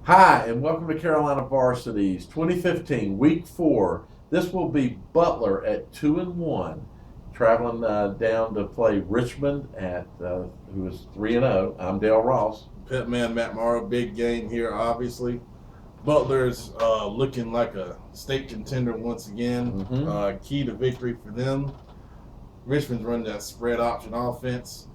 Hi, and welcome to Carolina Varsity's 2015 Week 4. This will be Butler at 2-1, traveling down to play Richmond who is 3-0. I'm Dale Ross. Pitman Matt Morrow, big game here, obviously. Butler's looking like a state contender once again. Key to victory for them. Richmond's running that spread option offense.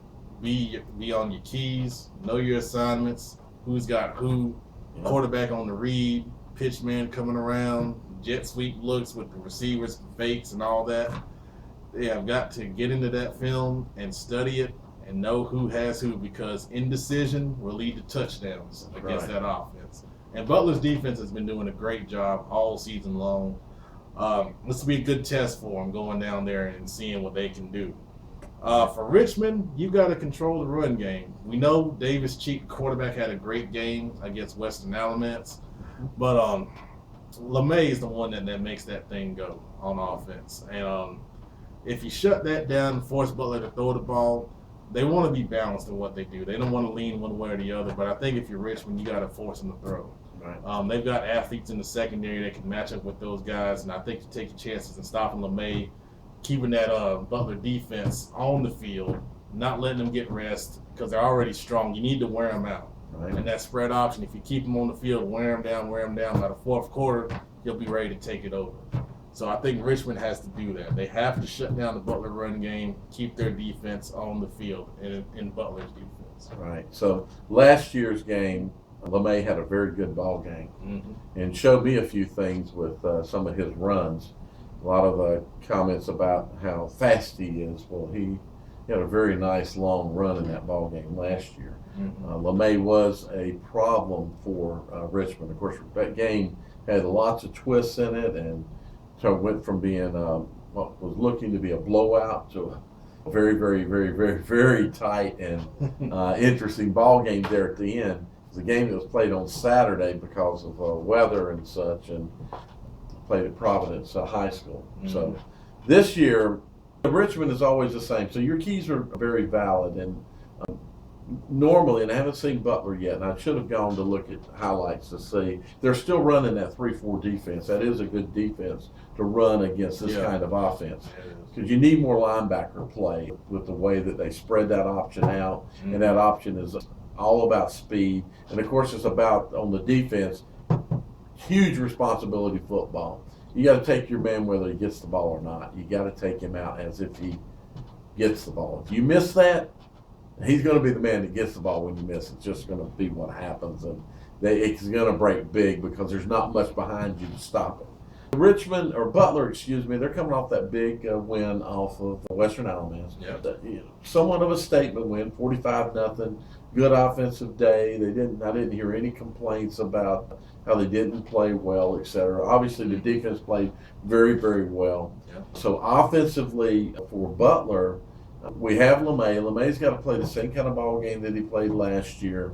Be on your keys, know your assignments, who's got who, quarterback on the read, pitch man coming around, jet sweep looks with the receivers, fakes, and all that. They have got to get into that film and study it and know who has who, because indecision will lead to touchdowns against that offense. And Butler's defense has been doing a great job all season long. This will be a good test for them going down there and seeing what they can do. For Richmond, you got to control the run game. We know Davis Cheek, quarterback, had a great game against Western Alamance, but LeMay is the one that makes that thing go on offense. And if you shut that down and force Butler to throw the ball, they want to be balanced in what they do. They don't want to lean one way or the other. But I think if you're Richmond, you got to force them to throw. Right. They've got athletes in the secondary that can match up with those guys, and I think you take your chances in stopping LeMay, keeping that Butler defense on the field, not letting them get rest because they're already strong. You need to wear them out. Right. And that spread option, if you keep them on the field, wear them down. By the fourth quarter, you'll be ready to take it over. So I think Richmond has to do that. They have to shut down the Butler run game, keep their defense on the field in Butler's defense. Right. So last year's game, LeMay had a very good ball game and showed me a few things with some of his runs. A lot of comments about how fast he is. Well, he had a very nice long run in that ball game last year. LeMay was a problem for Richmond. Of course, that game had lots of twists in it, and so it went from being what was looking to be a blowout to a very, very, very, very, very tight and interesting ball game there at the end. It was a game that was played on Saturday because of weather and such, and played at Providence High School. So this year, Richmond is always the same. So your keys are very valid, and normally, and I haven't seen Butler yet, and I should have gone to look at highlights to see, they're still running that 3-4 defense. That is a good defense to run against this kind of offense, because you need more linebacker play with the way that they spread that option out, and that option is all about speed. And of course, it's about, on the defense, huge responsibility football. You got to take your man whether he gets the ball or not. You got to take him out as if he gets the ball. If you miss that, he's going to be the man that gets the ball when you miss. It's just going to be what happens, and it's going to break big because there's not much behind you to stop it. Butler, they're coming off that big win off of Western Alamance. Somewhat of a statement win, 45-0. Good offensive day. I didn't hear any complaints about how they didn't play well, etc. Obviously, the defense played very, very well. So offensively for Butler, we have LeMay. LeMay's got to play the same kind of ball game that he played last year.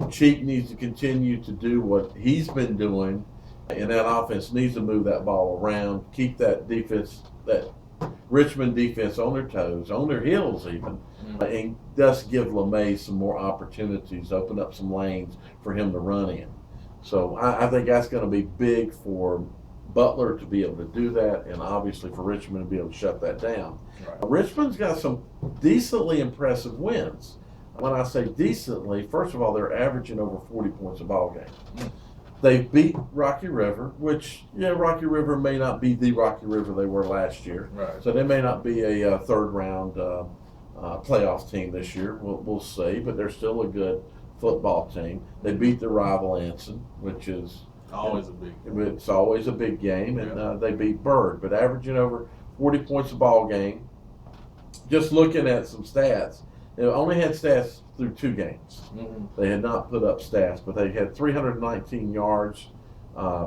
Cheek needs to continue to do what he's been doing, and that offense needs to move that ball around, keep that defense, that Richmond defense on their toes, on their heels even, and thus give LeMay some more opportunities, open up some lanes for him to run in. So I think that's going to be big for Butler to be able to do that, and obviously for Richmond to be able to shut that down. Richmond's got some decently impressive wins. When I say decently, first of all, they're averaging over 40 points a ball game. They beat Rocky River, which, Rocky River may not be the Rocky River they were last year. So they may not be a third-round playoff team this year. We'll see, but they're still a good football team. They beat their rival Anson, which is always a big game. It's always a big game, and they beat Bird, but averaging over 40 points a ball game. Just looking at some stats, they only had stats through 2 games. They had not put up stats, but they had 319 yards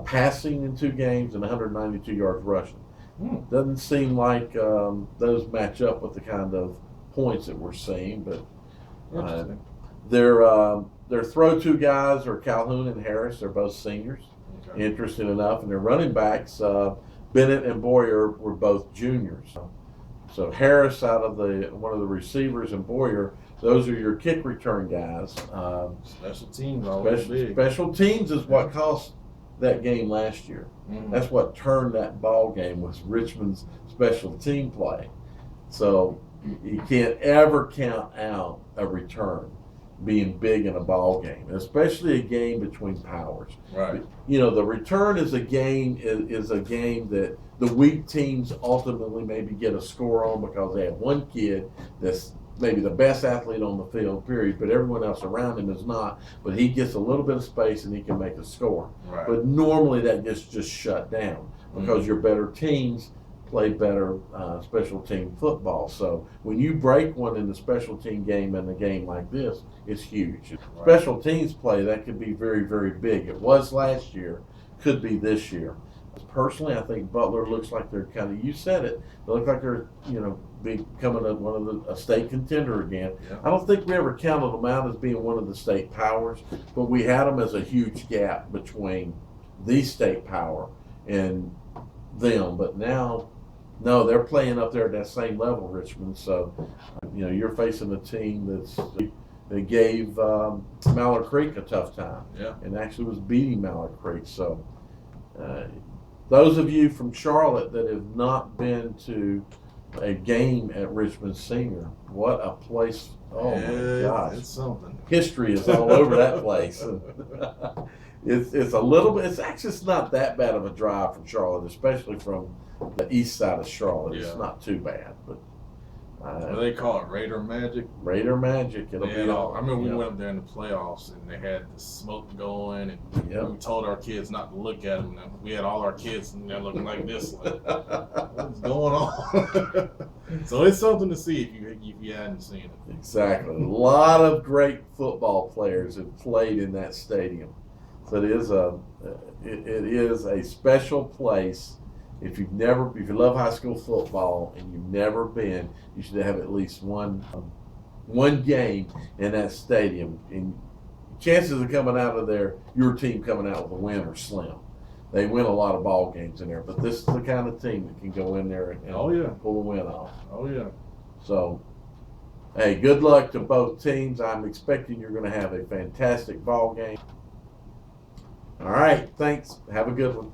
passing in 2 games and 192 yards rushing. Doesn't seem like those match up with the kind of points that we're seeing, but their throw-to guys are Calhoun and Harris. They're both seniors. Interesting enough, and their running backs, Bennett and Boyer, were both juniors. So Harris, out of one of the receivers, and Boyer those are your kick return guys. Special teams always big. Special teams is what cost that game last year. Mm-hmm. That's what turned that ball game, was Richmond's special team play. So you can't ever count out a return being big in a ball game, especially a game between powers. Right. You know, the return is a game that the weak teams ultimately maybe get a score on because they have one kid that's maybe the best athlete on the field, period, but everyone else around him is not. But he gets a little bit of space and he can make a score. Right. But normally that gets just shut down because your better teams play better special team football. So when you break one in the special team game in a game like this, it's huge. Right. Special teams play, that could be very, very big. It was last year, could be this year. Personally, I think Butler looks like they're kind of, you said it, they look like they're, becoming a state contender again. Yeah. I don't think we ever counted them out as being one of the state powers, but we had them as a huge gap between the state power and them. But now, no, they're playing up there at that same level, Richmond. So, you're facing a team that gave Mallard Creek a tough time. Yeah. And actually was beating Mallard Creek. So, those of you from Charlotte that have not been to a game at Richmond Senior, what a place. Oh my gosh. It's something. History is all over that place. And it's a little bit, it's not that bad of a drive from Charlotte, especially from the east side of Charlotte. Yeah. It's not too bad, but what do they call it? Raider Magic? Raider Magic. It'll be all. I remember we went up there in the playoffs and they had the smoke going, and we told our kids not to look at them. And we had all our kids and they're looking like this, like, what's going on? So it's something to see if you hadn't seen it. Exactly. A lot of great football players have played in that stadium. So it is a special place. If you love high school football and you've never been, you should have at least one game in that stadium. And chances of coming out of there, your team coming out with a win, are slim. They win a lot of ball games in there, but this is the kind of team that can go in there and pull a win off. Oh yeah. So, hey, good luck to both teams. I'm expecting you're going to have a fantastic ball game. All right, thanks. Have a good one.